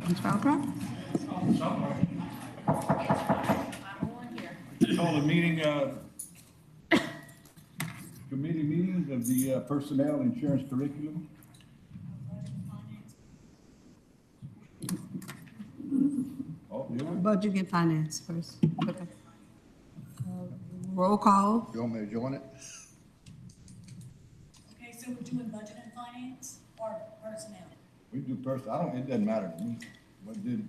Ms. Falcon? Call the meeting, committee meeting of the Personnel Insurance Curriculum. Oh, yeah. Budget and finance first. Okay. Roll call. You want me to join it? Okay, so we're doing budget and finance or personnel? We do it doesn't matter to me. But the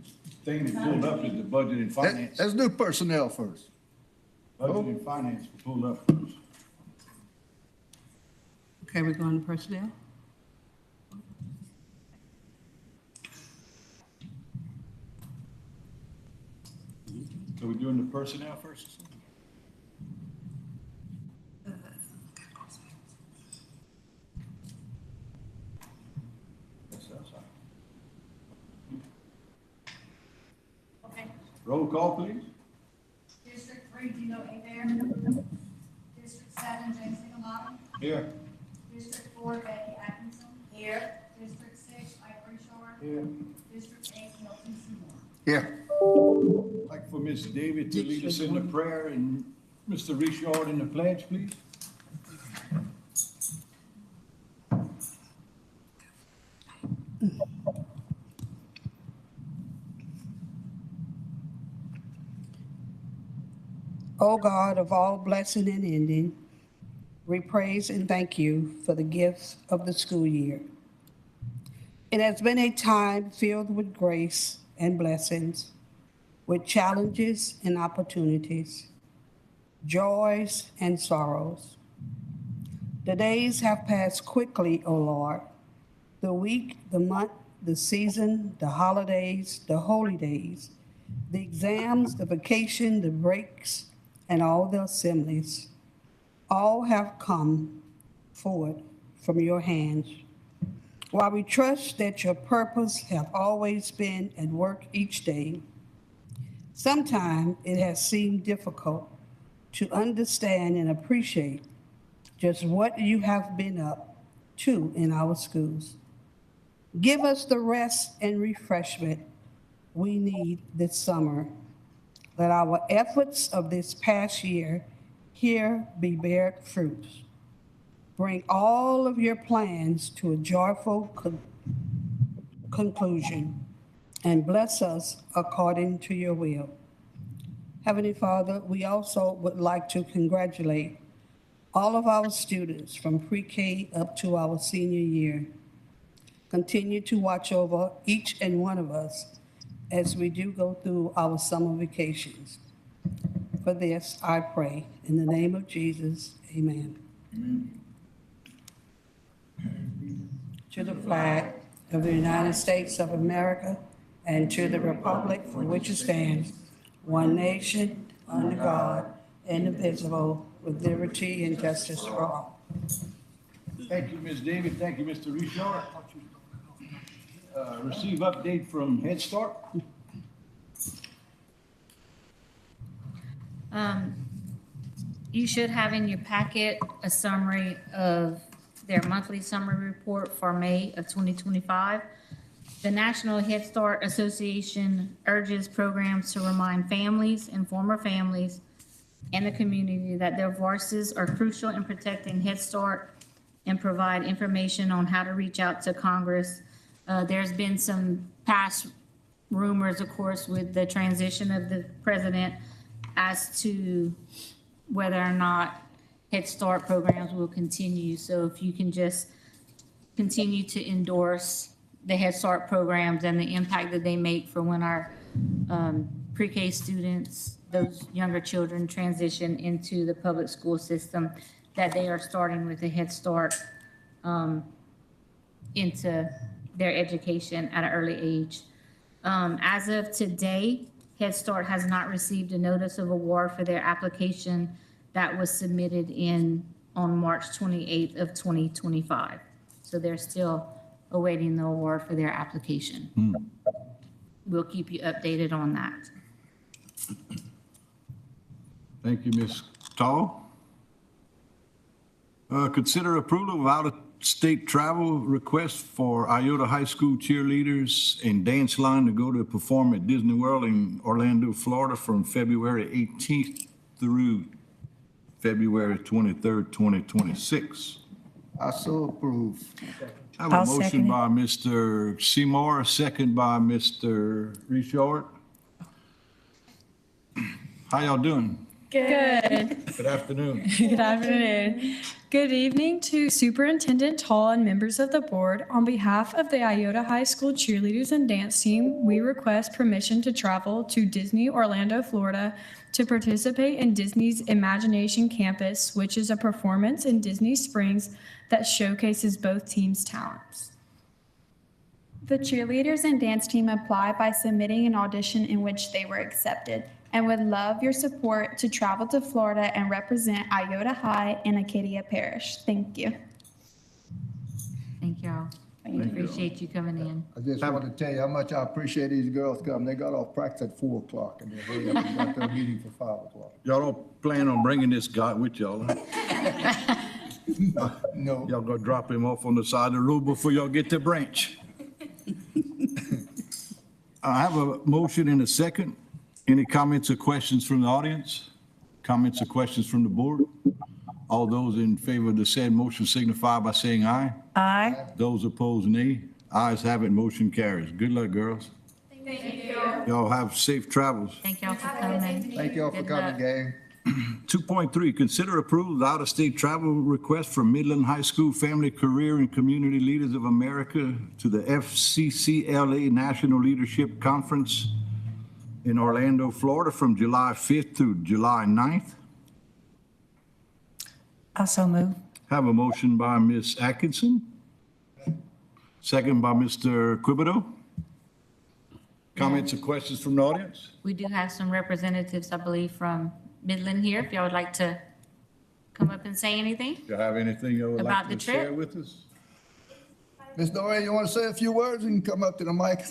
thing that pulled up is the budget and finance. Let's do personnel first. Budget and finance pulled up first. Okay, we're going to personnel. So we're doing the personnel first? Okay. Roll call, please. District 3, Dino Abear. District 7, James Higginbottom. Here. District 4, Becky Atkinson. Here. District 6, Ike Richard. Here. District 8, Milton Seymour. Here. I'd like for Ms. David to lead us in the prayer and Mr. Richard in the pledge, please. O God of all blessing and ending, we praise and thank you for the gifts of the school year. It has been a time filled with grace and blessings, with challenges and opportunities, joys and sorrows. The days have passed quickly, O Lord. The week, the month, the season, the holidays, the holy days, the exams, the vacation, the breaks, and all the assemblies, all have come forward from your hands. While we trust that your purpose have always been at work each day, sometimes it has seemed difficult to understand and appreciate just what you have been up to in our schools. Give us the rest and refreshment we need this summer. Let our efforts of this past year here be bear fruits. Bring all of your plans to a joyful conclusion and bless us according to your will. Heavenly Father, we also would like to congratulate all of our students from pre-K up to our senior year. Continue to watch over each and one of us as we do go through our summer vacations. For this, I pray. In the name of Jesus, amen. Amen. To the flag of the United States of America and to the republic for which it stands, one nation, under God, indivisible, with liberty and justice for all. Thank you, Ms. David. Thank you, Mr. Richard. Receive update from Head Start. You should have in your packet a summary of their monthly summary report for May of 2025. The National Head Start Association urges programs to remind families and former families and the community that their voices are crucial in protecting Head Start and provide information on how to reach out to Congress. There's been some past rumors, of course, with the transition of the president as to whether or not Head Start programs will continue. So if you can just continue to endorse the Head Start programs and the impact that they make for when our pre-K students, those younger children transition into the public school system, that they are starting with a Head Start into their education at an early age. As of today, Head Start has not received a notice of award for their application that was submitted on March 28th of 2025. So they're still awaiting the award for their application. We'll keep you updated on that. Thank you, Ms. Tall. Consider approval of state travel request for Iota High School cheerleaders and dance line to go to perform at Disney World in Orlando, Florida from February 18th through February 23rd, 2026. I so approve. I have a I'll second motion it. by Mr. Seymour, a second by Mr. Richard. How y'all doing? Good. Good afternoon. Good afternoon. Good evening to Superintendent Hall and members of the board. On behalf of the Iota High School cheerleaders and dance team, we request permission to travel to Disney Orlando, Florida to participate in Disney's Imagination Campus, which is a performance in Disney Springs that showcases both teams' talents. The cheerleaders and dance team applied by submitting an audition in which they were accepted and would love your support to travel to Florida and represent Iota High and Acadia Parish. Thank you. Thank y'all. We appreciate you coming in. I just want to tell you how much I appreciate these girls coming. They got off practice at 4 o'clock and they hurried up and got their meeting for 5 o'clock. Y'all don't plan on bringing this guy with y'all, huh? No, Y'all gonna drop him off on the side of the road before y'all get to branch. I have a motion and a second. Any comments or questions from the audience? Comments or questions from the board? All those in favor of the said motion signify by saying aye. Aye. Those opposed, nay. Ayes have it, motion carries. Good luck, girls. Thank you. Y'all have safe travels. Thank y'all for coming. thank y'all for Good coming, luck. gang. 2.3, consider approval of out-of-state travel request from Midland High School Family, Career, and Community Leaders of America to the FCCLA National Leadership Conference in Orlando, Florida from July 5th through July 9th. Also move. Have a motion by Ms. Atkinson, second by Mr. Quibido. Comments or questions from the audience? We do have some representatives, I believe, from Midland here, if y'all would like to come up and say anything. Do you have anything you would About like the to share trip? with us? Ms. Dorian, you want to say a few words? You can come up to the mic.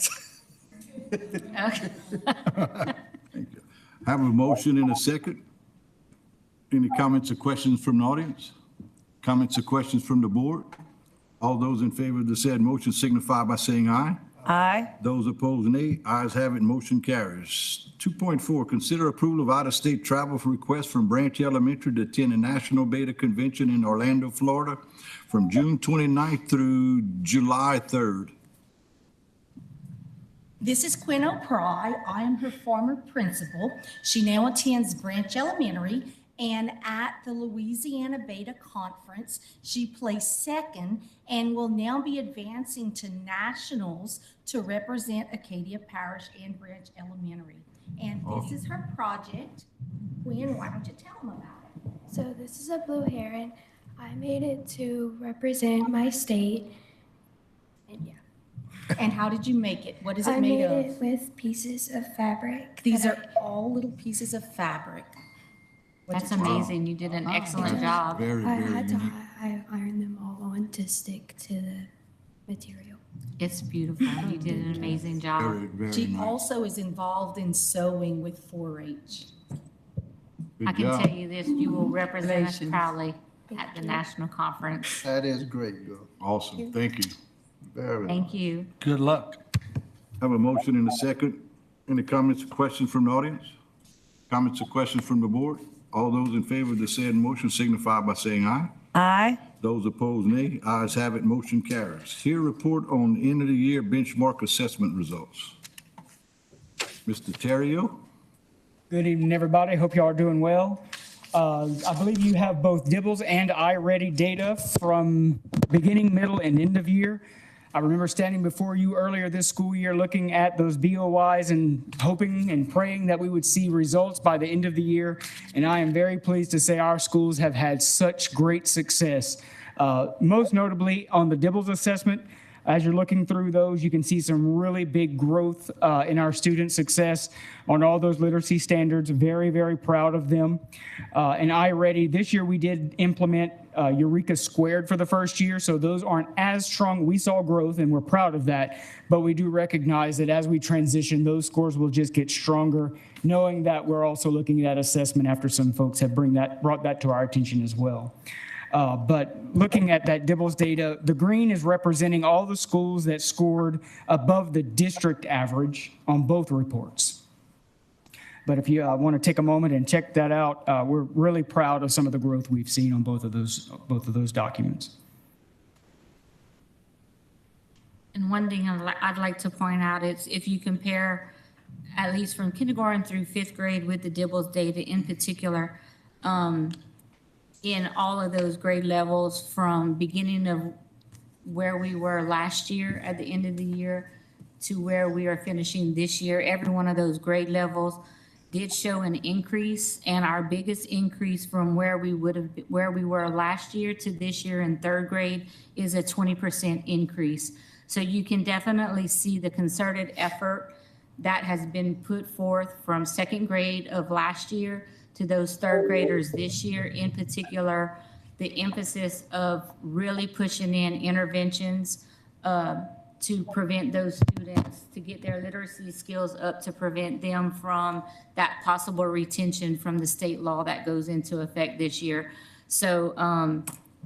Okay. Thank you. Have a motion and a second. Any comments or questions from the audience? Comments or questions from the board? All those in favor of the said motion signify by saying aye. Aye. Those opposed, nay. Ayes have it, motion carries. 2.4, consider approval of out-of-state travel for request from Branch Elementary to attend a National Beta Convention in Orlando, Florida from June 29th through July 3rd. This is Quinn O'Pry. I am her former principal. She now attends Branch Elementary, and at the Louisiana Beta Conference, she placed second and will now be advancing to nationals to represent Acadia Parish and Branch Elementary. And this is her project. Quinn, why don't you tell them about it? So this is a blue heron. I made it to represent my state. And yeah. And how did you make it? What is it I made made of? it with pieces of fabric. These that are all little pieces of fabric. What'd That's you do? amazing. You did an excellent job. Very, I very had to unique. I ironed them all on to stick to the material. It's beautiful. You did an amazing job. Very, very She nice. also is involved in sewing with 4-H. Good I can job. tell you this, you will represent us proudly at the national conference. That is great, girl. Awesome, thank you. Very. Thank you. Good luck. Have a motion and a second. Any comments or questions from the audience? Comments or questions from the board? All those in favor of the said motion signify by saying aye. Aye. Those opposed, nay. Ayes have it, motion carries. Here, report on end of the year benchmark assessment results. Mr. Terrio? Good evening, everybody. Hope y'all are doing well. I believe you have both Dibbles and iReady data from beginning, middle, and end of year. I remember standing before you earlier this school year, looking at those BOYs and hoping and praying that we would see results by the end of the year. And I am very pleased to say our schools have had such great success. Most notably on the Dibbles assessment, as you're looking through those, you can see some really big growth in our student success on all those literacy standards. Very, very proud of them. And iReady, this year we did implement Eureka Squared for the first year, so those aren't as strong. We saw growth and we're proud of that, but we do recognize that as we transition, those scores will just get stronger, knowing that we're also looking at assessment after some folks have brought that to our attention as well. But looking at that Dibbles data, the green is representing all the schools that scored above the district average on both reports. But if you want to take a moment and check that out, we're really proud of some of the growth we've seen on both of those documents. And one thing I'd like to point out is if you compare, at least from kindergarten through fifth grade with the Dibbles data in particular, in all of those grade levels from beginning of where we were last year at the end of the year to where we are finishing this year, every one of those grade levels did show an increase, and our biggest increase from where we were last year to this year in third grade is a 20% increase. So you can definitely see the concerted effort that has been put forth from second grade of last year to those third graders this year. In particular, the emphasis of really pushing in interventions to prevent those students, to get their literacy skills up, to prevent them from that possible retention from the state law that goes into effect this year. So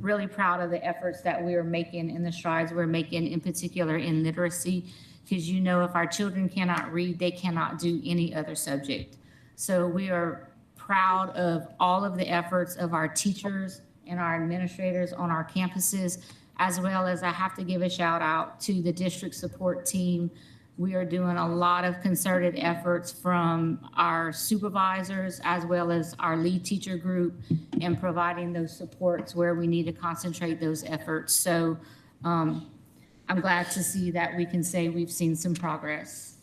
really proud of the efforts that we are making and the strides we're making, in particular in literacy, because you know if our children cannot read, they cannot do any other subject. So we are proud of all of the efforts of our teachers and our administrators on our campuses, as well as I have to give a shout out to the district support team. We are doing a lot of concerted efforts from our supervisors as well as our lead teacher group in providing those supports where we need to concentrate those efforts. So I'm glad to see that we can say we've seen some progress.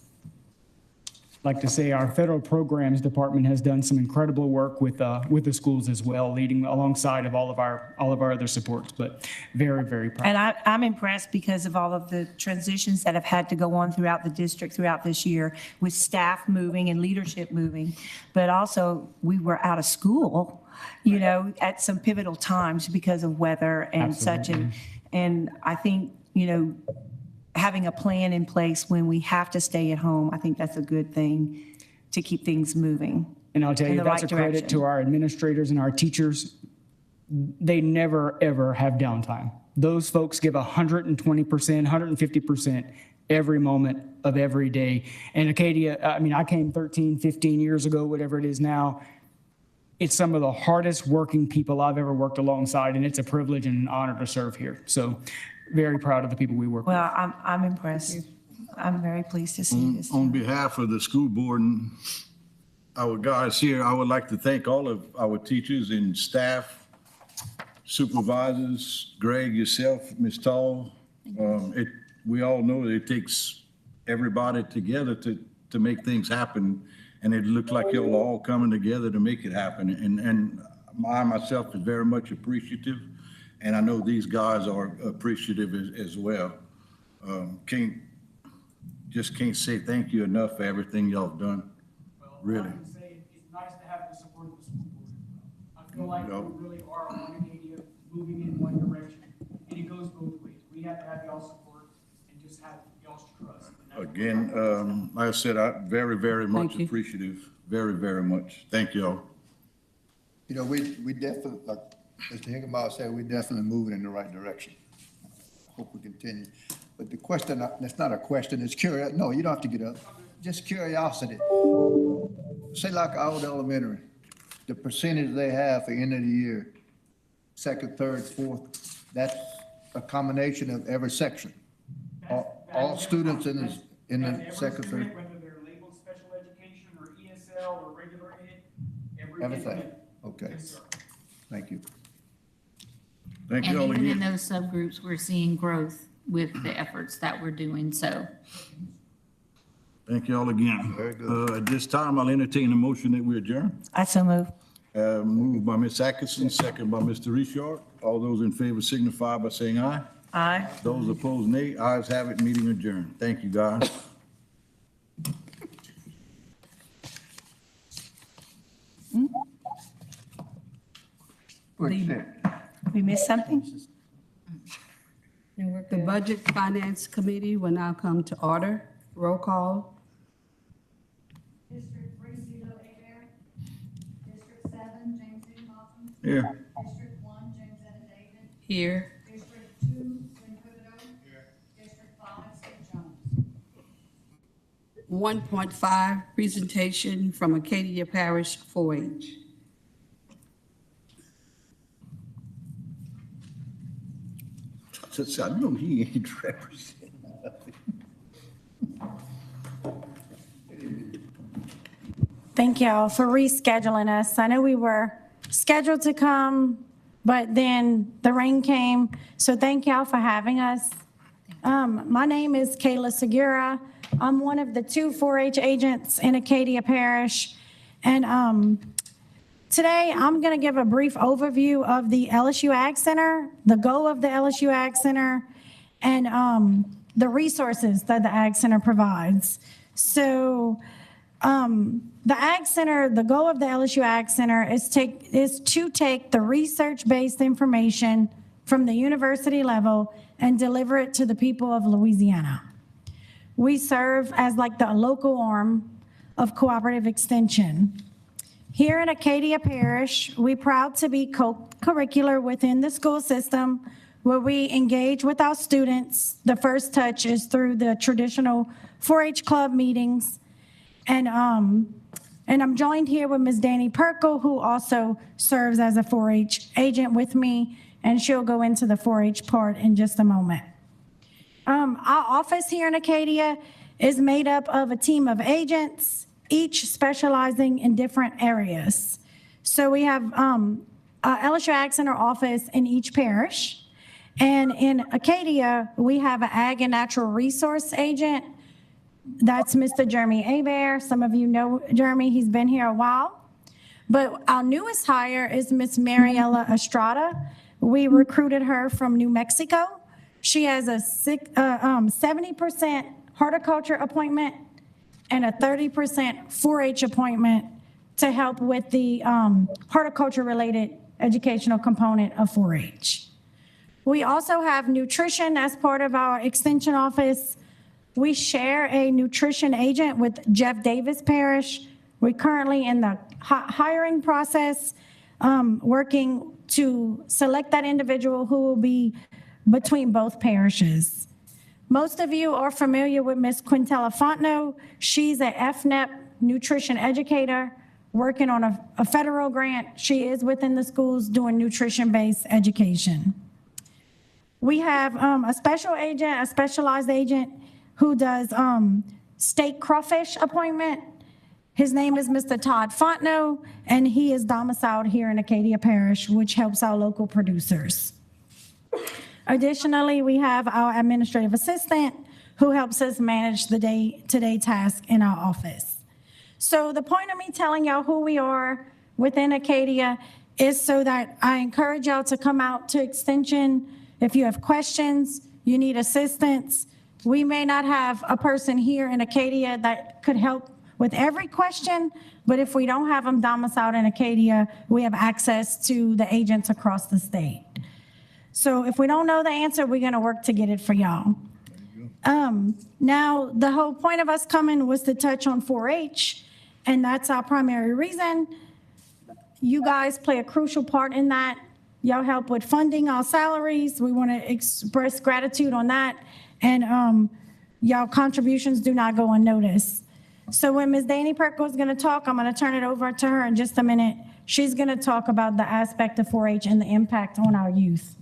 Like to say our federal programs department has done some incredible work with the schools as well, leading alongside of all of our other supports, but very, very proud. And I'm impressed because of all of the transitions that have had to go on throughout the district throughout this year with staff moving and leadership moving. But also we were out of school, you know, at some pivotal times because of weather and such. And I think, you know, having a plan in place when we have to stay at home, I think that's a good thing to keep things moving. And I'll tell in you, the that's right a credit direction. to our administrators and our teachers. They never, ever have downtime. Those folks give 120%, 150% every moment of every day. And Acadia, I mean, I came 13, 15 years ago, whatever it is now. It's some of the hardest working people I've ever worked alongside, and it's a privilege and an honor to serve here. So very proud of the people we work with. Well, I'm impressed. I'm very pleased to see this. On behalf of the school board and our guys here, I would like to thank all of our teachers and staff, supervisors, Greg, yourself, Ms. Tall. We all know that it takes everybody together to make things happen, and it looked like y'all all coming together to make it happen. And I myself is very much appreciative, and I know these guys are appreciative as well. Just can't say thank you enough for everything y'all have done. Really. I would say it's nice to have the support of the school board as well. I feel like we really are on Acadia, moving in one direction, and it goes both ways. We have to have y'all's support and just have y'all's trust. Again, like I said, I'm very, very much Thank you. appreciative. Very, very much. Thank y'all. You know, we definitely, like Mr. Higginbotham said, we definitely moving in the right direction. Hope we continue. But the question, that's not a question, it's curiosity. No, you don't have to get up. Just curiosity. Say like Old Elementary, the percentage they have for end of the year, second, third, fourth, that's a combination of every section. All students in the second, third, Whether they're labeled special education or ESL or regular ed, everything. Okay, Yes, sir. thank you. Thank And you all even in again. those subgroups, we're seeing growth with the efforts that we're doing, so. Thank you all again. Very good. At this time, I'll entertain a motion that we adjourn. I so move. Moved by Ms. Atkinson, second by Mr. Richard. All those in favor signify by saying aye. Aye. Those opposed, nay. Ayes have it, meeting adjourned. Thank you, guys. We missed something? The Budget Finance Committee will now come to order. Roll call. District 3, Cito Abear. District 7, James Higginbotham. Here. District 1, James Etta Here. District 2, Jim Thibodeau. Here. District 5, Skip Jones. 1.5, presentation from Acadia Parish 4-H. I know he ain't representing nothing. Thank y'all for rescheduling us. I know we were scheduled to come, but then the rain came. So thank y'all for having us. My name is Kayla Segura. I'm one of the 2 4-H agents in Acadia Parish. And today I'm going to give a brief overview of the LSU Ag Center, the goal of the LSU Ag Center, and the resources that the Ag Center provides. So the Ag Center, the goal of the LSU Ag Center is to take the research-based information from the university level and deliver it to the people of Louisiana. We serve as like the local arm of cooperative extension. Here in Acadia Parish, we're proud to be co-curricular within the school system where we engage with our students. The first touch is through the traditional 4-H club meetings. And I'm joined here with Ms. Danny Perkle, who also serves as a 4-H agent with me, and she'll go into the 4-H part in just a moment. Our office here in Acadia is made up of a team of agents, each specializing in different areas. So we have a LSU Ag Center office in each parish. And in Acadia, we have an Ag and Natural Resource agent. That's Mr. Jeremy Hebert. Some of you know Jeremy, he's been here a while. But our newest hire is Miss Mariela Estrada. We recruited her from New Mexico. She has a 70% horticulture appointment and a 30% 4-H appointment to help with the horticulture-related educational component of 4-H. We also have nutrition as part of our extension office. We share a nutrition agent with Jeff Davis Parish. We're currently in the hiring process, working to select that individual who will be between both parishes. Most of you are familiar with Ms. Quintella Fontenot. She's a FNEP nutrition educator working on a federal grant. She is within the schools doing nutrition-based education. We have a special agent, a specialized agent who does state crawfish appointment. His name is Mr. Todd Fontenot, and he is domiciled here in Acadia Parish, which helps our local producers. Additionally, we have our administrative assistant who helps us manage the day-to-day task in our office. So the point of me telling y'all who we are within Acadia is so that I encourage y'all to come out to Extension. If you have questions, you need assistance, we may not have a person here in Acadia that could help with every question, but if we don't have them domiciled in Acadia, we have access to the agents across the state. So if we don't know the answer, we're gonna work to get it for y'all. Now, the whole point of us coming was to touch on 4-H, and that's our primary reason. You guys play a crucial part in that. Y'all help with funding our salaries. We wanna express gratitude on that. And y'all contributions do not go unnoticed. So when Ms. Danny Perkle is gonna talk, I'm gonna turn it over to her in just a minute. She's gonna talk about the aspect of 4-H and the impact on our youth.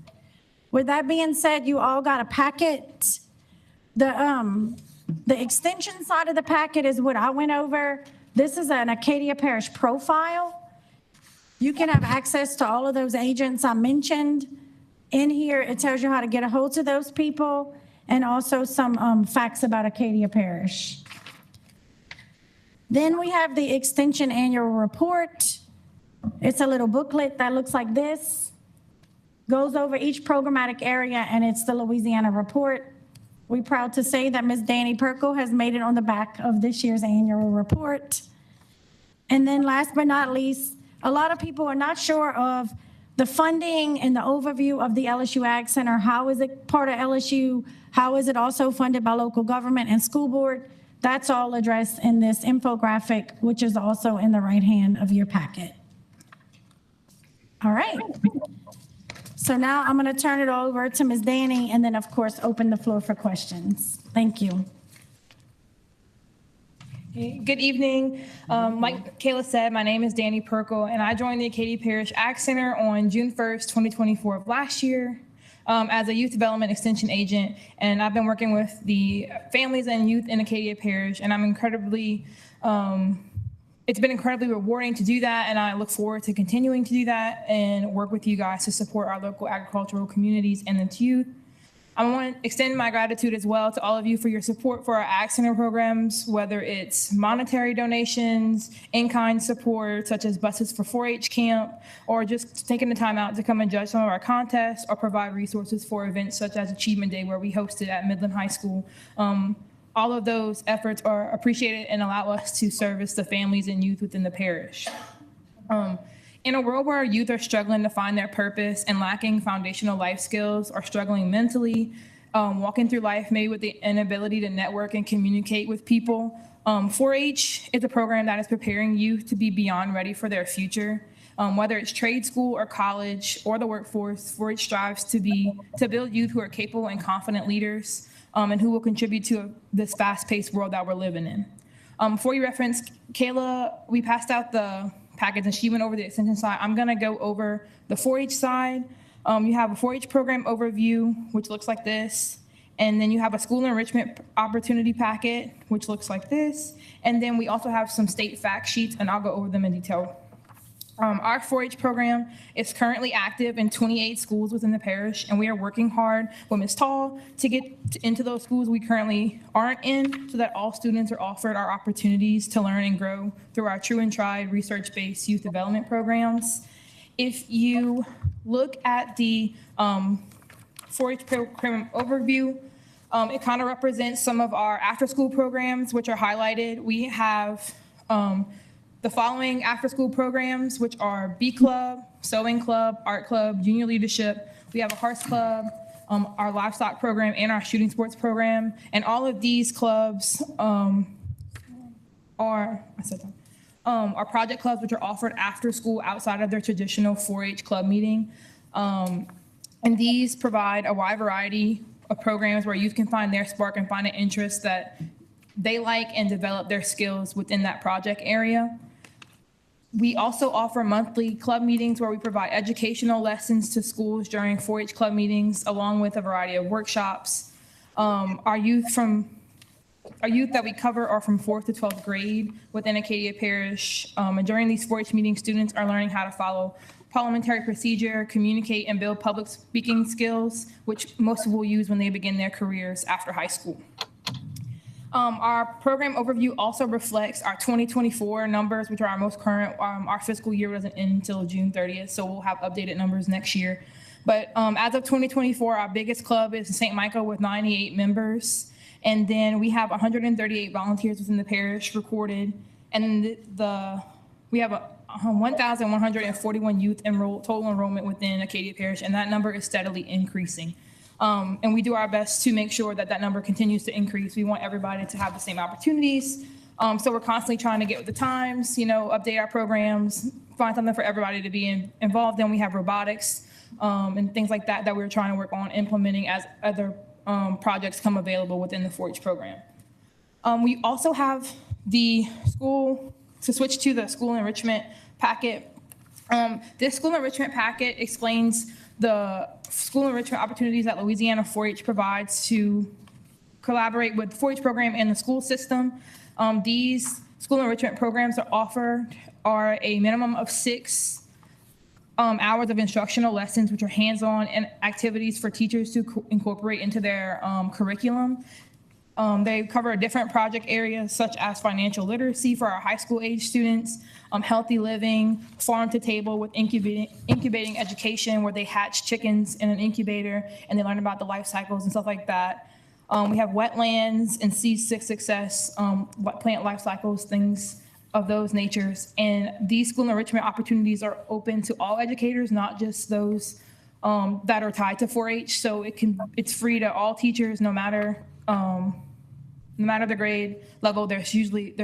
With that being said, you all got a packet. The extension side of the packet is what I went over. This is an Acadia Parish profile. You can have access to all of those agents I mentioned. In here, it tells you how to get a hold of those people and also some facts about Acadia Parish. Then we have the Extension Annual Report. It's a little booklet that looks like this. Goes over each programmatic area, and it's the Louisiana report. We're proud to say that Ms. Danny Perkle has made it on the back of this year's annual report. And then last but not least, a lot of people are not sure of the funding and the overview of the LSU Ag Center. How is it part of LSU? How is it also funded by local government and school board? That's all addressed in this infographic, which is also in the right hand of your packet. All right. So now I'm going to turn it over to Ms. Danny, and then, of course, open the floor for questions. Thank you. Good evening. Like Kayla said, my name is Danny Perkle, and I joined the Acadia Parish Ag Center on June 1st, 2024 of last year as a youth development extension agent. And I've been working with the families and youth in Acadia Parish, and it's been incredibly rewarding to do that, and I look forward to continuing to do that and work with you guys to support our local agricultural communities and its youth. I want to extend my gratitude as well to all of you for your support for our Ag Center programs, whether it's monetary donations, in-kind support, such as buses for 4-H camp, or just taking the time out to come and judge some of our contests or provide resources for events such as Achievement Day, where we hosted at Midland High School. All of those efforts are appreciated and allow us to service the families and youth within the parish. In a world where our youth are struggling to find their purpose and lacking foundational life skills or struggling mentally, walking through life maybe with the inability to network and communicate with people, 4-H is a program that is preparing youth to be beyond ready for their future. Whether it's trade school or college or the workforce, 4-H strives to build youth who are capable and confident leaders and who will contribute to this fast-paced world that we're living in. For your reference, Kayla, we passed out the package and she went over the extension side. I'm gonna go over the 4-H side. You have a 4-H program overview, which looks like this. And then you have a school enrichment opportunity packet, which looks like this. And then we also have some state fact sheets, and I'll go over them in detail. Our 4-H program is currently active in 28 schools within the parish, and we are working hard with Ms. Tall to get into those schools we currently aren't in, so that all students are offered our opportunities to learn and grow through our true and tried research-based youth development programs. If you look at the 4-H program overview, it kind of represents some of our after-school programs, which are highlighted. We have the following after-school programs, which are Bee Club, Sewing Club, Art Club, Junior Leadership. We have a Hearts Club, our livestock program, and our shooting sports program. And all of these clubs are project clubs, which are offered after school outside of their traditional 4-H club meeting. And these provide a wide variety of programs where youth can find their spark and find an interest that they like and develop their skills within that project area. We also offer monthly club meetings where we provide educational lessons to schools during 4-H club meetings, along with a variety of workshops. Our youth that we cover are from 4th to 12th grade within Acadia Parish. And during these 4-H meetings, students are learning how to follow parliamentary procedure, communicate, and build public speaking skills, which most will use when they begin their careers after high school. Our program overview also reflects our 2024 numbers, which are our most current. Our fiscal year doesn't end until June 30th, so we'll have updated numbers next year. But as of 2024, our biggest club is St. Michael with 98 members. And then we have 138 volunteers within the parish recorded. And we have 1,141 youth total enrollment within Acadia Parish, and that number is steadily increasing. And we do our best to make sure that number continues to increase. We want everybody to have the same opportunities. So we're constantly trying to get with the times, update our programs, find something for everybody to be involved in. We have robotics and things like that we're trying to work on implementing as other projects come available within the 4-H program. We also have the to switch to the school enrichment packet. This school enrichment packet explains the school enrichment opportunities that Louisiana 4-H provides to collaborate with the 4-H program and the school system. These school enrichment programs are a minimum of 6 hours of instructional lessons, which are hands-on and activities for teachers to incorporate into their curriculum. They cover different project areas such as financial literacy for our high school age students, healthy living, farm to table with incubating education, where they hatch chickens in an incubator and they learn about the life cycles and stuff like that. We have wetlands and seed success, plant life cycles, things of those natures. And these school enrichment opportunities are open to all educators, not just those that are tied to 4-H. So it's free to all teachers, no matter no matter the grade level, there's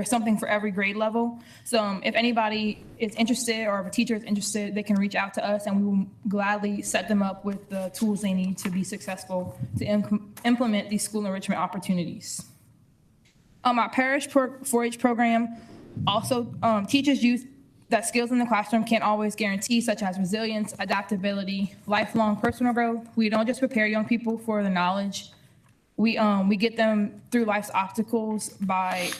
something for every grade level. So if anybody is interested or if a teacher is interested, they can reach out to us and we will gladly set them up with the tools they need to be successful to implement these school enrichment opportunities. Our parish 4-H program also teaches youth that skills in the classroom can't always guarantee, such as resilience, adaptability, lifelong personal growth. We don't just prepare young people for the knowledge. We get them through life's obstacles by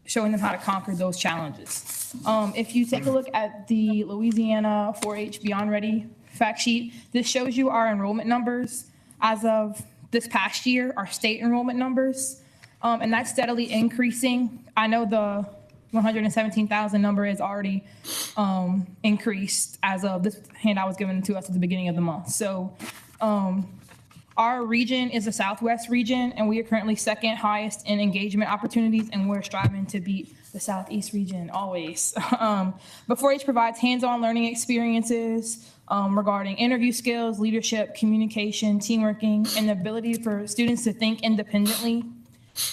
showing them how to conquer those challenges. If you take a look at the Louisiana 4-H Beyond Ready fact sheet, this shows you our enrollment numbers as of this past year, our state enrollment numbers, and that's steadily increasing. I know the 117,000 number is already increased as of this handout was given to us at the beginning of the month. So our region is the Southwest region, and we are currently second highest in engagement opportunities, and we're striving to beat the Southeast region always. But 4-H provides hands-on learning experiences regarding interview skills, leadership, communication, teamworking, and the ability for students to think independently.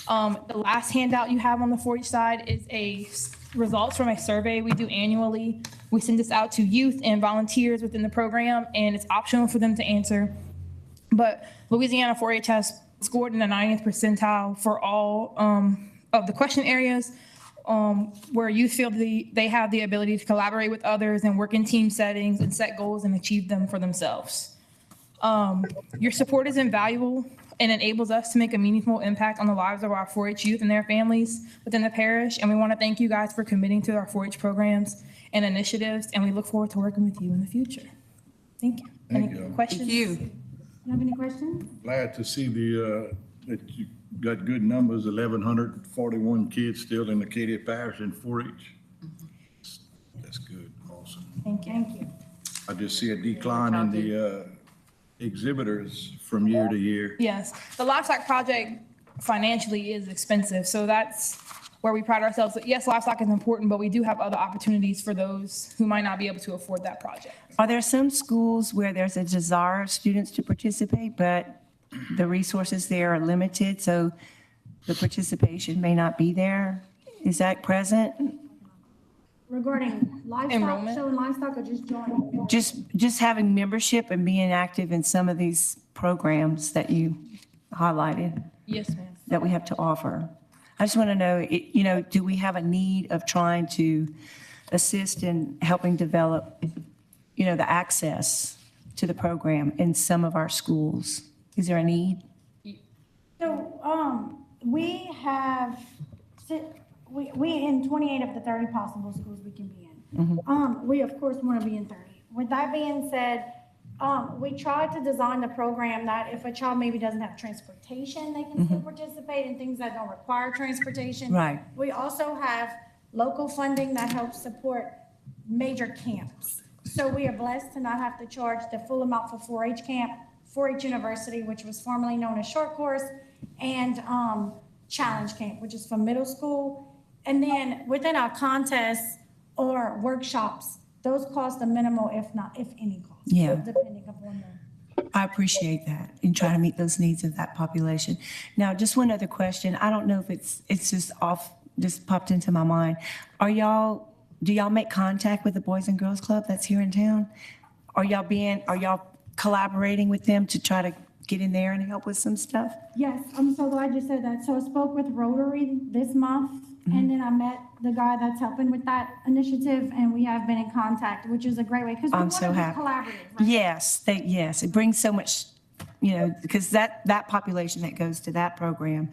The last handout you have on the 4-H side is results from a survey we do annually. We send this out to youth and volunteers within the program, and it's optional for them to answer. But Louisiana 4-H has scored in the 90th percentile for all of the question areas where youth feel they have the ability to collaborate with others and work in team settings and set goals and achieve them for themselves. Your support is invaluable and enables us to make a meaningful impact on the lives of our 4-H youth and their families within the parish. And we want to thank you guys for committing to our 4-H programs and initiatives, and we look forward to working with you in the future. Thank you. Thank Any you. questions? Thank you. You have any questions? Glad to see that you got good numbers, 1,141 kids still in Acadia Parish in 4-H. That's good, awesome. Thank you. Thank you. I just see a decline in the exhibitors from year to year. Yes, the livestock project financially is expensive, so that's where we pride ourselves. Yes, livestock is important, but we do have other opportunities for those who might not be able to afford that project. Are there some schools where there's a desire of students to participate, but the resources there are limited, so the participation may not be there? Is that present? Regarding livestock, Enrollment? showing livestock or just joining? Just having membership and being active in some of these programs that you highlighted Yes, ma'am. that we have to offer. I just want to know, do we have a need of trying to assist in helping develop, the access to the program in some of our schools? Is there a need? So, we have, we in 28 of the 30 possible schools we can be in. We of course want to be in 30. With that being said, we tried to design the program that if a child maybe doesn't have transportation, they can still participate in things that don't require transportation. Right. We also have local funding that helps support major camps. So we are blessed to not have to charge the full amount for 4-H camp, 4-H University, which was formerly known as Short Course, and Challenge Camp, which is for middle school. And then within our contests or workshops, those cost a minimal, if any cost. Yeah. Depending upon I appreciate that in trying to meet those needs of that population. Now, just one other question. I don't know if it's just popped into my mind. Do y'all make contact with the Boys and Girls Club that's here in town? Are y'all collaborating with them to try to get in there and help with some stuff? Yes, I'm so glad you said that. So I spoke with Rotary this month, and then I met the guy that's helping with that initiative, and we have been in contact, which is a great way, because we I'm want so to be happy. collaborative, right? Yes, it brings so much, because that population that goes to that program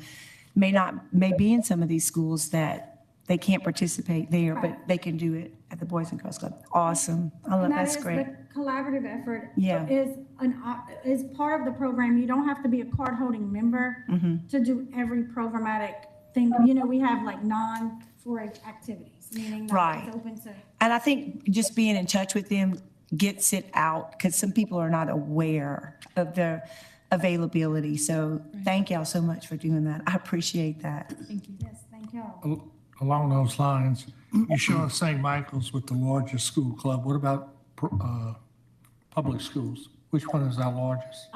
may be in some of these schools that they can't participate there, but Right. they can do it at the Boys and Girls Club. Awesome. And That's great. the collaborative effort Yeah. is part of the program. You don't have to be a card-holding member Mm-hmm. to do every programmatic thing. We have like non-4-H activities, meaning that Right. it's open to. And I think just being in touch with them gets it out, because some people are not aware of their availability. So thank y'all so much for doing that. I appreciate that. Yes, thank y'all. Along those lines, you show St. Michael's with the largest school club. What about public schools? Which one is our largest?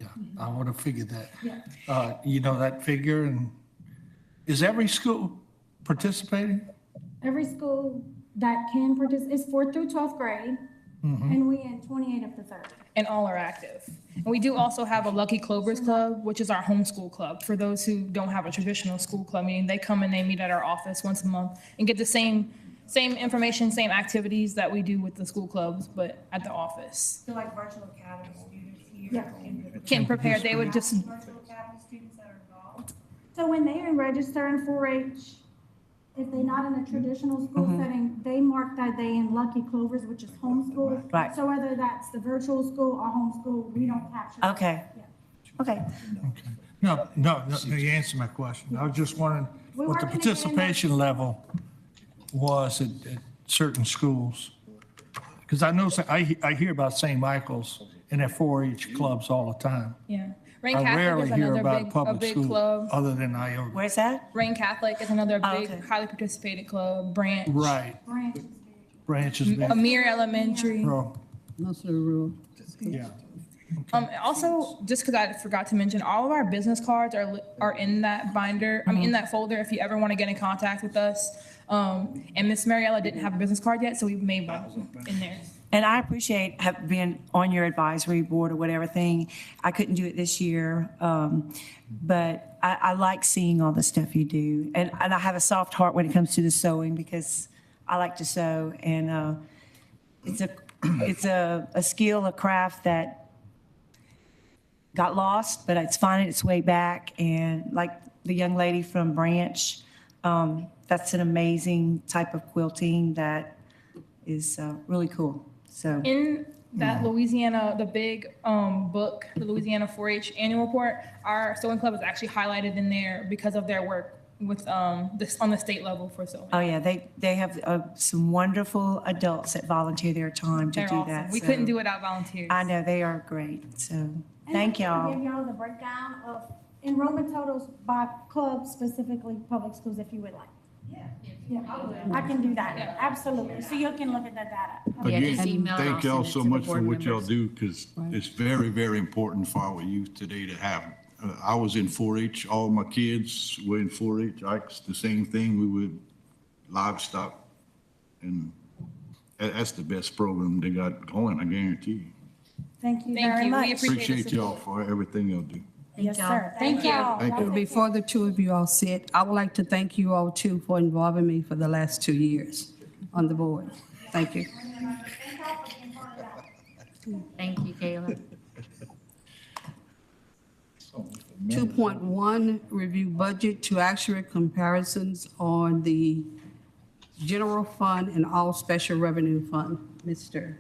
Yeah, I would have figured that. You know that figure, and is every school participating? Every school that can participate is 4th through 12th grade, and we in 28 of the 30. And all are active. And we do also have a Lucky Clovers Club, which is our homeschool club. For those who don't have a traditional school club meeting, they come and they meet at our office once a month and get the same information, same activities that we do with the school clubs, but at the office. So like virtual academy students here. Yeah. Can prepare, they would just, Virtual academy students that are involved. So when they register in 4-H, if they're not in a traditional school setting, they mark that day in Lucky Clovers, which is homeschool. Right. So whether that's the virtual school or homeschool, we don't capture. that. Okay. Okay. No, you answered my question. I was just wondering We what the working to get in participation level was at certain schools. Because I know, I hear about St. Michael's and their 4-H clubs all the time. yeah. Rain I Catholic rarely is hear another about big, a public big schools club. other than IOTA. Where's that? Rain Catholic is another Oh, big, okay. highly participated club. Branch. Right, Branch. branches, big. Amir Elementary. Oh, Most of the rural. yeah. Also, just because I forgot to mention, all of our business cards are in that binder, in that folder if you ever want to get in contact with us. And Miss Mariella didn't have a business card yet, so we made one in there. And I appreciate being on your advisory board or whatever thing. I couldn't do it this year, but I like seeing all the stuff you do. And I have a soft heart when it comes to the sewing because I like to sew. And it's a skill, a craft that got lost, but it's finding its way back. And like the young lady from Branch, that's an amazing type of quilting that is really cool. So In that Louisiana, the big book, the Louisiana 4-H annual report, our sewing club is actually highlighted in there because of their work with this on the state level for sewing. oh yeah, they have some wonderful adults that volunteer their time to They're do awesome. that. We so couldn't do it without volunteers. I know they are great. So And thank I can y'all. give y'all the breakdown of enrollment totals by club, specifically public schools, if you would like. Yeah, I can do that, absolutely. So you can look at that data. Yeah, just Again, email it, I'll thank y'all send it so to the much for board what y'all members. do, because it's very, very important for our youth today to have. I was in 4-H, all my kids were in 4-H, Ike's the same thing, we would livestock. And that's the best program they got going, I guarantee you. Thank you Thank very you. We much. appreciate Appreciate y'all for everything y'all do. Yes, sir. Thank y'all. Thank you. Before the two of you all sit, I would like to thank you all too for involving me for the last 2 years on the board. Thank you. Thank you, Kayla. 2.1, review budget to actual comparisons on the general fund and all special revenue fund. Mr.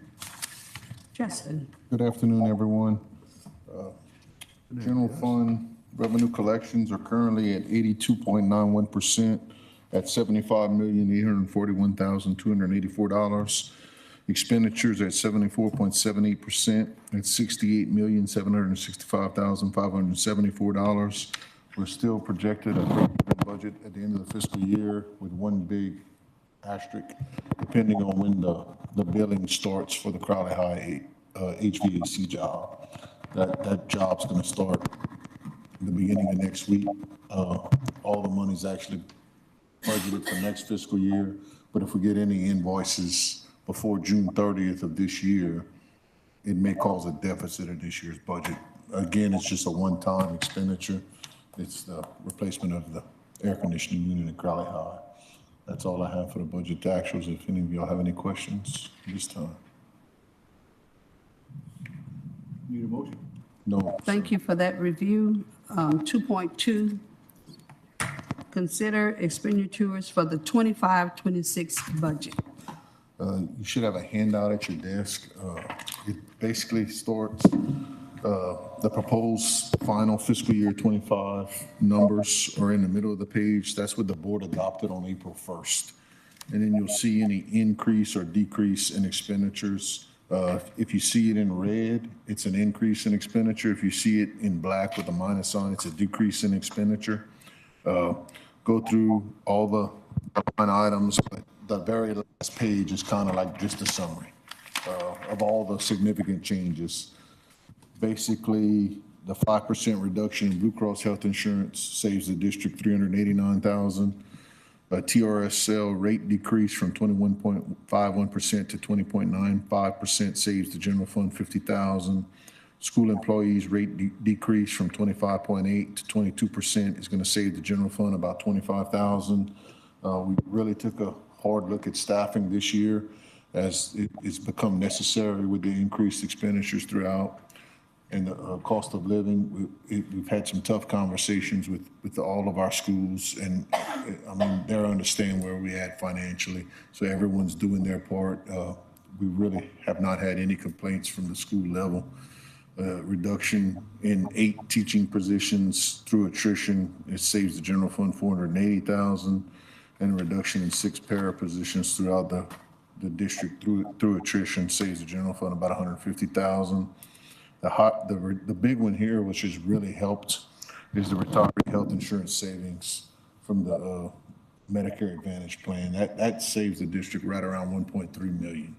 Justin. Good afternoon, everyone. General fund revenue collections are currently at 82.91% at $75,841,284. Expenditures at 74.78% at $68,765,574. We're still projected a break-even budget at the end of the fiscal year with one big asterisk, depending on when the billing starts for the Crowley High HVAC job. That job's gonna start the beginning of next week. All the money's actually budgeted for next fiscal year, but if we get any invoices before June 30th of this year, it may cause a deficit in this year's budget. Again, it's just a one-time expenditure. It's the replacement of the air conditioning unit at Crowley High. That's all I have for the budget to actuals. If any of y'all have any questions this time. Need a motion? No. Thank you for that review. 2.2, consider expenditures for the 25-26 budget. You should have a handout at your desk. It basically starts, the proposed final fiscal year 25 numbers are in the middle of the page. That's what the board adopted on April 1st. And then you'll see any increase or decrease in expenditures. If you see it in red, it's an increase in expenditure. If you see it in black with a minus sign, it's a decrease in expenditure. Go through all the line items, but the very last page is kind of like just a summary of all the significant changes. Basically, The 5% reduction in Blue Cross Health Insurance saves the district $389,000. A TRSL rate decrease from 21.51% to 20.95% saves the general fund $50,000. School employees rate decrease from 25.8 to 22% is going to save the general fund about $25,000. We really took a hard look at staffing this year as it's become necessary with the increased expenditures throughout and the cost of living. We've had some tough conversations with all of our schools, and I mean, they understand where we're at financially, so everyone's doing their part. We really have not had any complaints from the school level. Reduction in 8 teaching positions through attrition, it saves the general fund $480,000, and a reduction in 6 para positions throughout the district through attrition saves the general fund about $150,000. The big one here, which has really helped, is the retiree health insurance savings from the Medicare Advantage plan. That saves the district right around $1.3 million.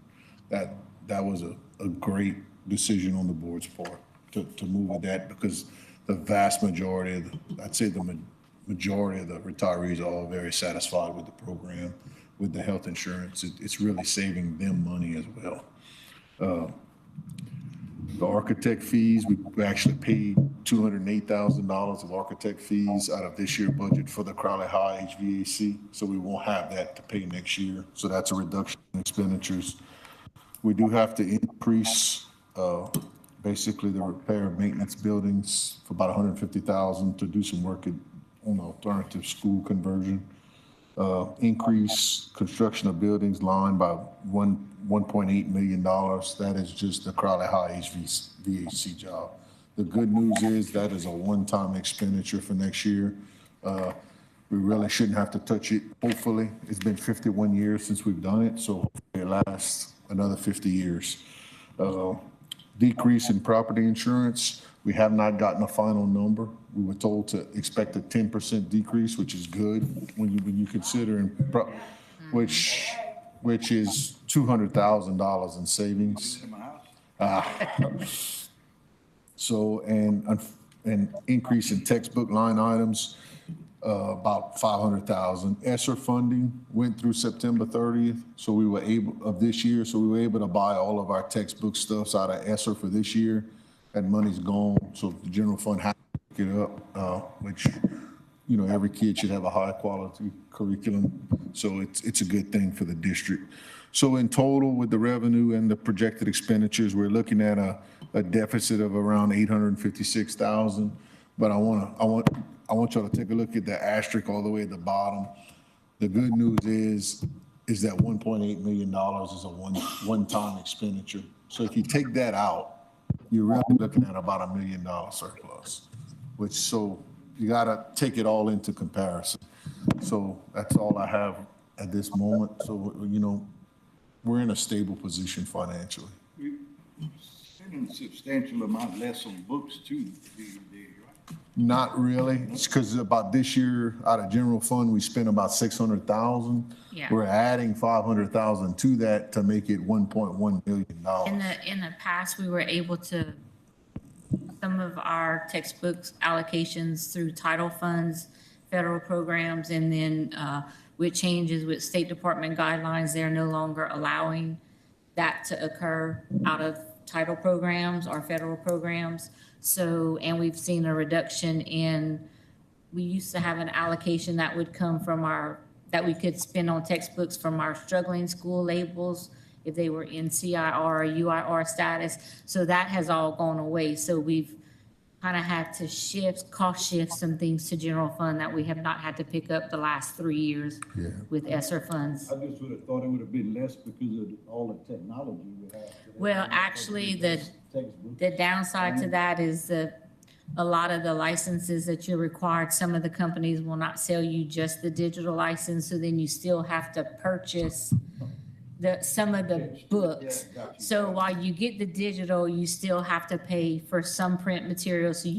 That was a great decision on the board's part to move with that, because the vast majority I'd say the majority of the retirees are all very satisfied with the program, with the health insurance. It's really saving them money as well. The architect fees, we actually paid $208,000 of architect fees out of this year's budget for the Crowley High HVAC, so we won't have that to pay next year. So that's a reduction in expenditures. We do have to increase basically the repair and maintenance buildings for about $150,000 to do some work on the alternative school conversion. Increase construction of buildings line by $1.8 million. That is just the Crowley High HVAC job. The good news is that is a one-time expenditure for next year. We really shouldn't have to touch it, hopefully. It's been 51 years since we've done it, so it lasts another 50 years. Decrease in property insurance. We have not gotten a final number. We were told to expect a 10% decrease, which is good when you consider, which is $200,000 in savings. So, and increase in textbook line items, about $500,000. ESSER funding went through September 30th, so we were able, of this year, so we were able to buy all of our textbook stuffs out of ESSER for this year. That money's gone, so the general fund has to pick it up, which, you know, every kid should have a high quality curriculum. So it's a good thing for the district. So in total, with the revenue and the projected expenditures, we're looking at a deficit of around $856,000. But I want y'all to take a look at the asterisk all the way at the bottom. The good news is that $1.8 million is a one-time expenditure. So if you take that out, you're really looking at about $1 million surplus, which, so you gotta take it all into comparison. So that's all I have at this moment. So, you know, we're in a stable position financially. You're spending a substantial amount less on books too, these days, right? Not really. It's because about this year, out of general fund, we spent about $600,000. Yeah. We're adding $500,000 to that to make it $1.1 million. In the past, we were able to, some of our textbooks allocations through title funds, federal programs, and then with changes with State Department guidelines, they're no longer allowing that to occur out of title programs or federal programs. So, and we've seen a reduction in, we used to have an allocation that would come from that we could spend on textbooks from our struggling school labels if they were in CIR or UIR status. So that has all gone away. So we've kind of had to cost shift some things to general fund that we have not had to pick up the last 3 years with ESSER funds. I just would have thought it would have been less because of all the technology we have. Well, actually, the downside to that is a lot of the licenses that you're required, some of the companies will not sell you just the digital license, so then you still have to purchase some of the books. So while you get the digital, you still have to pay for some print material. So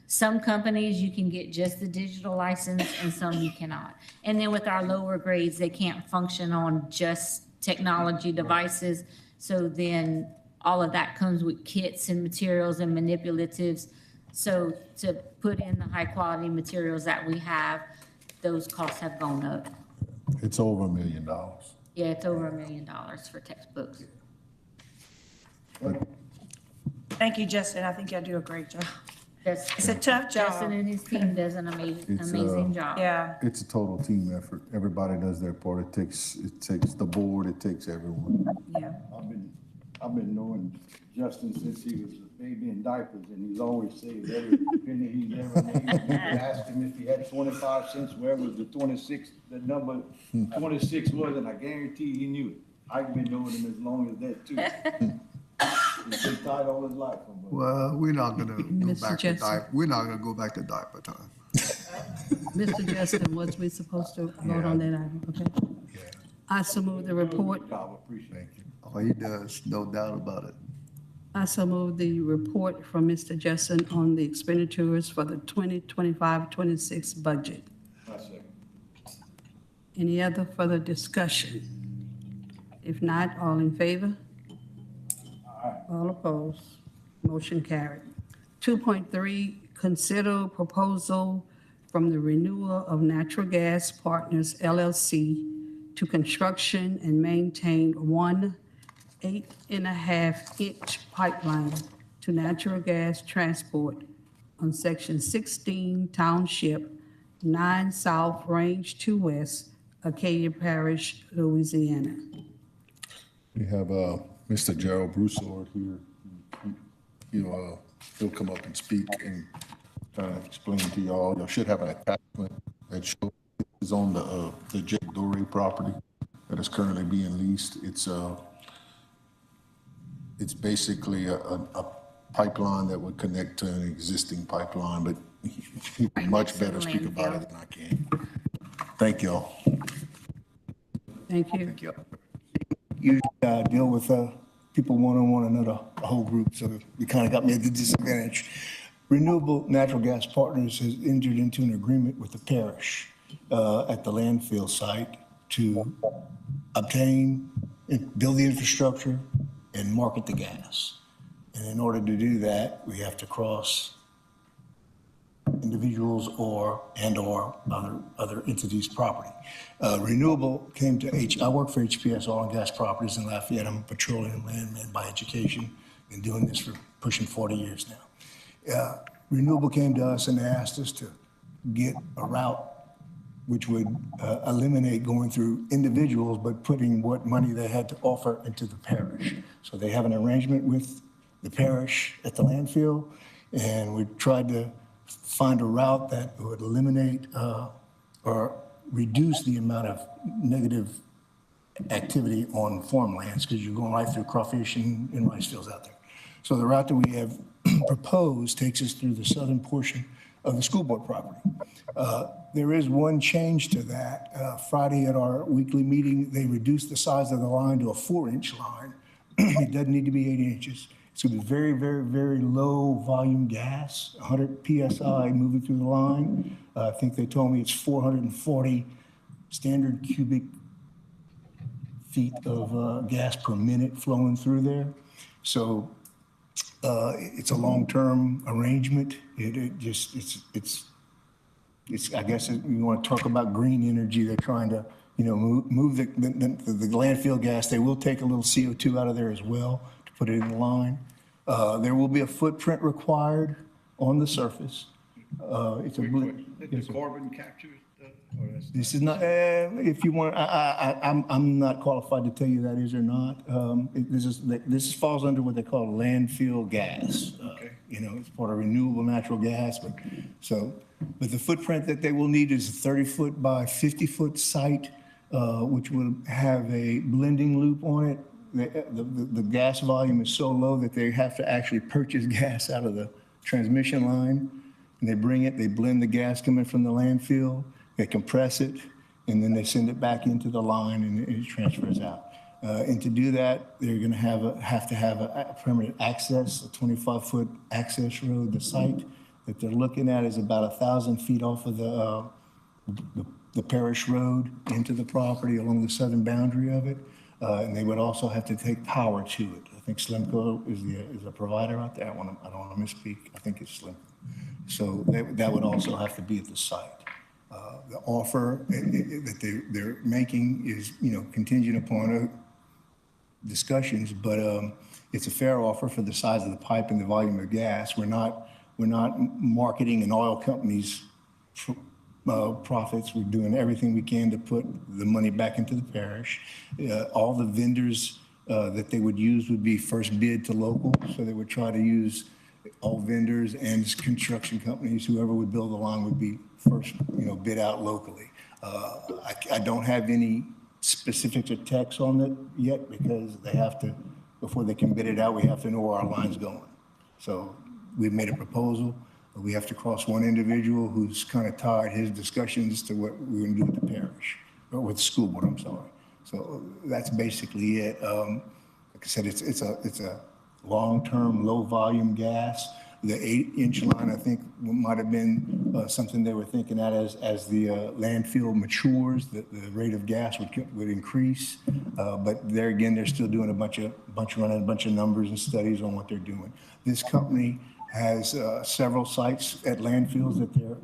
some companies, you can get just the digital license and some you cannot. And then with our lower grades, they can't function on just technology devices. So then all of that comes with kits and materials and manipulatives. So to put in the high-quality materials that we have, those costs have gone up. It's over $1 million. Yeah, it's over $1 million for textbooks. Thank you, Justin. I think y'all do a great job. That's, It's a tough Justin job. and his team does an amazing, It's, amazing job. Yeah. It's a total team effort. Everybody does their part. It takes the board, it takes everyone. Yeah. I've been knowing Justin since he was a baby in diapers, and he's always saved every penny he's ever made. You asked him if he had 25 cents, where was the 26, the number 26 was, and I guarantee he knew it. I've been knowing him as long as that too. He's been tight all his life. Well, we're not gonna go Mr. back to Jensen. diaper, we're not gonna go back to diaper time. Mr. Justin, was we supposed to vote on that item, okay? I so move the report. Appreciate you. Oh, he does, no doubt about it. I so move the report from Mr. Justin on the expenditures for the 2025-26 budget. I second. Any other further discussion? If not, all in favor? All opposed? Motion carried. 2.3, consider proposal from the Renewal of Natural Gas Partners LLC to construction and maintain 1 8.5-inch pipeline to natural gas transport on Section 16 Township 9 South Range 2 West, Acadia Parish, Louisiana. We have Mr. Gerald Broussard here. He'll come up and speak and kind of explain to y'all. Y'all should have an attachment that shows is on the Jake Doré property that is currently being leased. It's basically a pipeline that would connect to an existing pipeline, but he can much better speak about it than I can. Thank y'all. Thank you. Thank you. Usually I deal with people one-on-one, another whole group, so you kind of got me at the disadvantage. Renewable Natural Gas Partners has entered into an agreement with the parish at the landfill site to obtain, build the infrastructure, and market the gas. And in order to do that, we have to cross individuals or other entities' property. Renewable came to I work for HPS Oil and Gas Properties in Lafayette. I'm a petroleum landman by education. Been doing this for pushing 40 years now. Renewable came to us and asked us to get a route which would eliminate going through individuals, but putting what money they had to offer into the parish. So they have an arrangement with the parish at the landfill, and we tried to find a route that would eliminate or reduce the amount of negative activity on farmlands, because you're going right through crawfish and rice fields out there. So the route that we have proposed takes us through the southern portion of the school board property. There is one change to that. Friday at our weekly meeting, they reduced the size of the line to a 4-inch line. It doesn't need to be 8 inches. It's going to be very, very, very low volume gas, 100 PSI moving through the line. I think they told me it's 440 standard cubic feet of gas per minute flowing through there. So it's a long-term arrangement. It's I guess you want to talk about green energy. They're trying to, move the landfill gas. They will take a little CO2 out of there as well to put it in the line. There will be a footprint required on the surface. It's a The carbon capture, This is not, if you want, I'm not qualified to tell you that is or not. This falls under what they call landfill gas. It's part of renewable natural gas, but the footprint that they will need is a 30-foot by 50-foot site, which will have a blending loop on it. The gas volume is so low that they have to actually purchase gas out of the transmission line. And they bring it, they blend the gas coming from the landfill, they compress it, and then they send it back into the line and it transfers out. And to do that, they're going to have to have a permanent access, a 25-foot access road. The site that they're looking at is about 1,000 feet off of the parish road into the property along the southern boundary of it. And they would also have to take power to it. I think Slimco is a provider out there. I don't want to misspeak. I think it's Slim. So that would also have to be at the site. The offer that they're making is, contingent upon discussions, but it's a fair offer for the size of the pipe and the volume of gas. We're not marketing an oil company's profits. We're doing everything we can to put the money back into the parish. All the vendors that they would use would be first bid to local, so they would try to use all vendors and construction companies, whoever would build the line would be first, bid out locally. I don't have any specifics or text on it yet, because they have to, before they can bid it out, we have to know where our line's going. So we've made a proposal. We have to cross one individual who's kind of tied his discussions to what we're going to do with the parish, or with the school board, I'm sorry. So that's basically it. Like I said, it's a long-term, low-volume gas. The 8-inch line, I think, might have been something they were thinking at as the landfill matures, the rate of gas would increase. But there again, they're still doing running a bunch of numbers and studies on what they're doing. This company has several sites at landfills that they're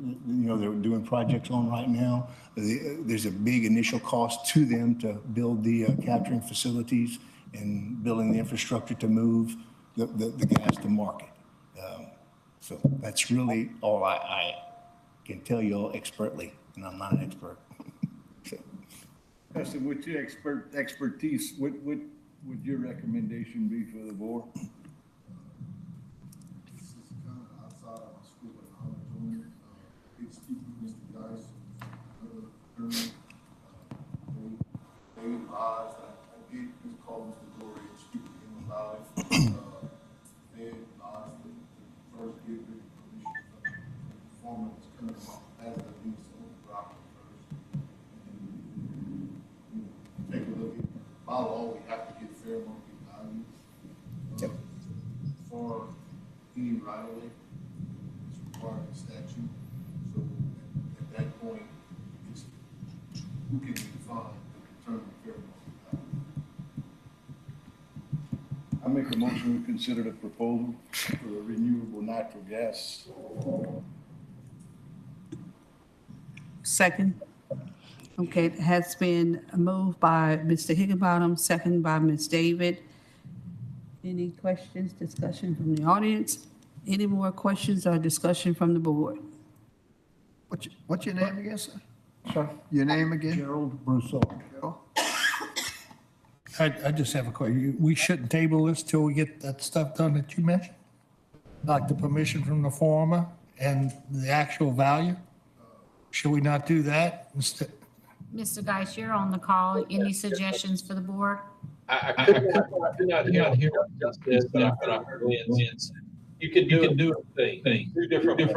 doing projects on right now. There's a big initial cost to them to build the capturing facilities and building the infrastructure to move the gas to market. So that's really all I can tell you all expertly, and I'm not an expert. So. Justin, with your expertise, what would your recommendation be for the board? This is kind of outside of my school and how I'm doing it. It's speaking to Mr. Geis, another attorney. They advised, I did just call Mr. Glory and speak to him about it. They advised the first give the permission from the performance current as the lease on the property first. And take a look at, by law, we have to get fair market value. For any right of way, it's required in statute. So at that point, it's who can be defined to determine fair market value. I make a motion to consider the proposal for the renewable natural gas. Second. Okay, it has been moved by Mr. Higginbottom, second by Ms. David. Any questions, discussion from the audience? Any more questions or discussion from the board? What's your name again, sir? Sir? Your name again? Gerald Brousseau. Gerald? I just have a question. We shouldn't table this till we get that stuff done that you mentioned? Like the permission from the former and the actual value? Should we not do that instead? Mr. Geis, you're on the call. Any suggestions for the board? I could not hear what just said, but I heard Lynn's. You could do a thing, two different ways.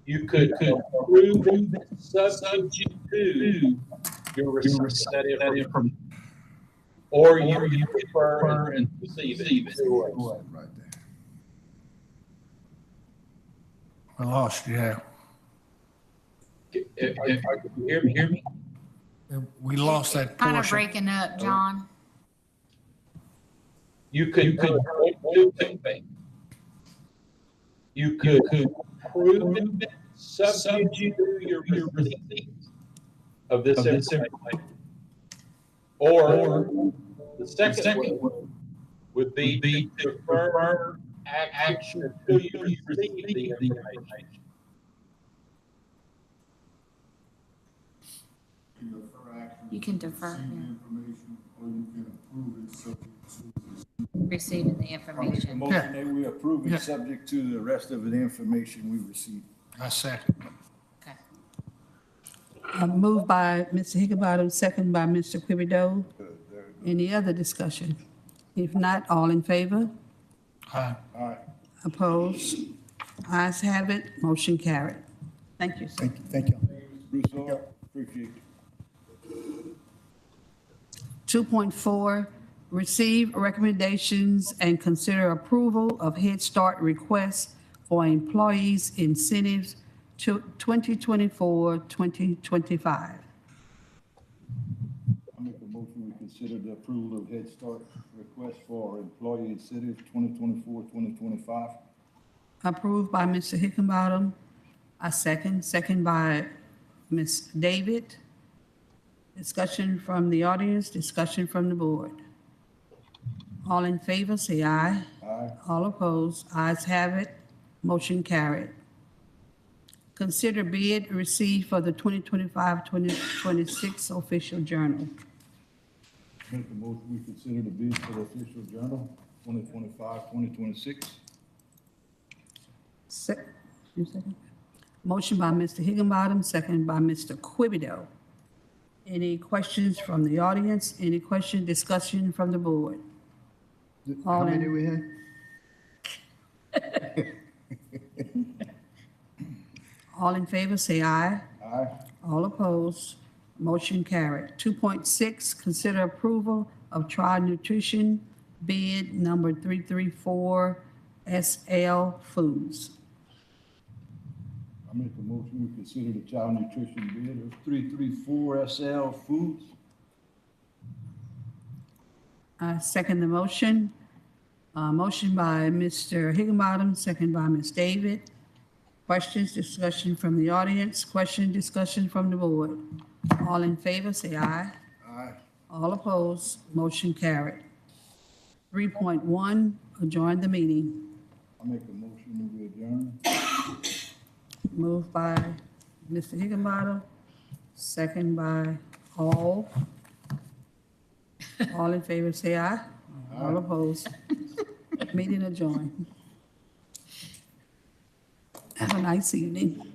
You could approve it subject to your receiving that information. Or you prefer and receive it. Right there. I lost you there. If you hear me? We lost that Kind of portion. breaking up, John. You could do two things. You could approve it subject to your receipt of this information. Or the second way would be to defer action until you receive the information. You can defer, yeah. Information, or you can approve it subject to Receiving the I make a information. motion that we approve Yeah. it subject to the rest of the information we receive. I second. Okay. Moved by Mr. Higginbottom, second by Mr. Quibido. Any other discussion? If not, all in favor? Aye. All right. Opposed? Ayes have it, motion carried. Thank you, sir. Thank you. Mr. Brousseau, appreciate it. 2.4, receive recommendations and consider approval of Head Start requests for employees incentives to 2024-2025. I make a motion we consider the approval of Head Start request for employee incentive 2024-2025. Approved by Mr. Hickenbottom. A second by Ms. David. Discussion from the audience, discussion from the board. All in favor, say aye. Aye. All opposed, ayes have it, motion carried. Consider bid received for the 2025-2026 official journal. Make a motion, we consider the bid for the official journal, 2025-2026. Second. Motion by Mr. Higginbottom, second by Mr. Quibido. Any questions from the audience? Any question, discussion from the board? How many we had? All in favor, say aye. Aye. All opposed, motion carried. 2.6, consider approval of Trial Nutrition bid number 334 SL Foods. I make a motion, we consider the child nutrition bid of 334 SL Foods. I second the motion. Motion by Mr. Higginbottom, second by Ms. David. Questions, discussion from the audience, question, discussion from the board. All in favor, say aye. Aye. All opposed, motion carried. 3.1, adjourn the meeting. I make a motion, we adjourn. Moved by Mr. Higginbottom, second by all. All in favor, say aye. All opposed. Meeting adjourned. Have a nice evening.